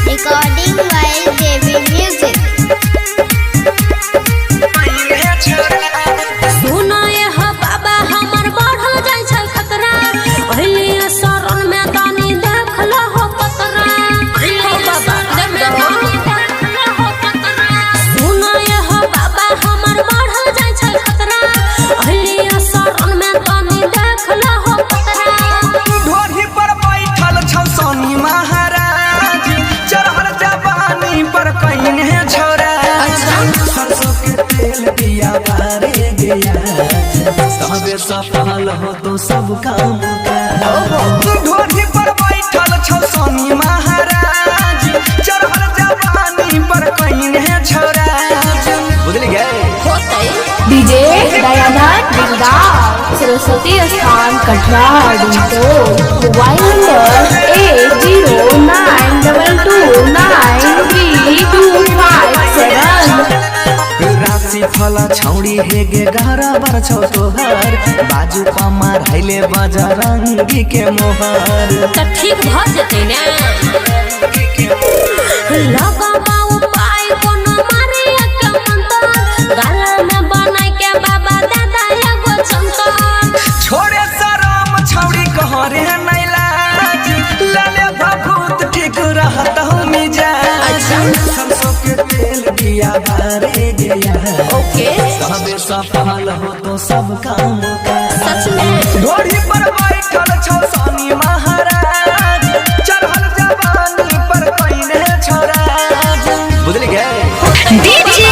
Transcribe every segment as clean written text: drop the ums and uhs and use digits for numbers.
Recording by Devi Music. सफल हो तो सब काम ढोरी पर बैठल छौ सोनी महाराज चढ़ल जवानी पर कहीं है छोरा बुझल गए डीजे दयानंद बिंदा सरस्वती स्थान कटरा मोबाइल नंबर 8092293257 राशि फल छौड़ी हेगे गहरा बर छौ तोहर बाजू पमार हैले बजरंगी के मोहर त ठीक भ जते ने लगाबा उपाय कोनो मारे के मंतर गाला में बनाई के बाबा दादा एगो चंतर छोड़े शरम छौड़ी कहरे नहीं लाज लाले भभूत ठीक रहत हो मिजाज सरसों के तेल दिया भरे गया ओके सबे सफल हो तो सब काम का सच में ढोरी पर बैठल छौ सोनी महाराज चढ़ल जवानी पर कइने छोरा बुझल गए डीजे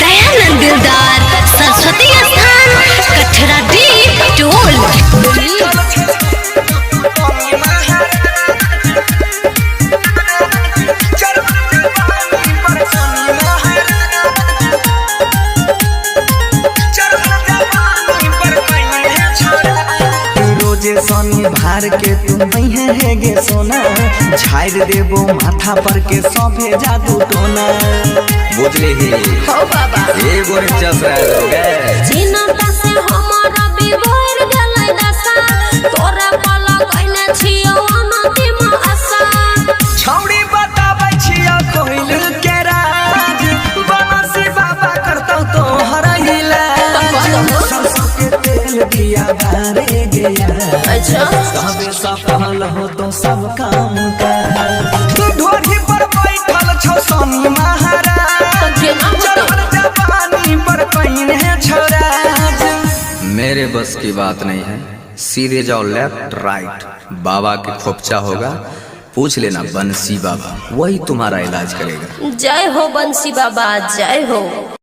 दयानंद दिलदार सरस्वती स्थान कटरा डी टोल। सोनी भार के तुम नहीं है गे सोना झाड़ देबो माथा पर के सौंपे जादू टोना बुझले ही हो बाबा एगो चसरा गे जिनता से हमरा बिगड़ गेलै दशा तोरा पला कइने छियो अनंतिम आशा छौड़ी बताबै छियो कोइल के राज बनसी बाबा करतौ तो हरैला सरसों के तेल दिया भरे गया अच्छा सबे सफल हो तो सब काम का ढोरी पर बैठल छौ सोनी महाराज चढ़ल जवानी पर कहीं है छोरा मेरे बस की बात नहीं है सीधे जाओ लेफ्ट राइट बाबा के खोपचा होगा पूछ लेना बंसी बाबा वही तुम्हारा इलाज करेगा। जय हो बंसी बाबा जय हो।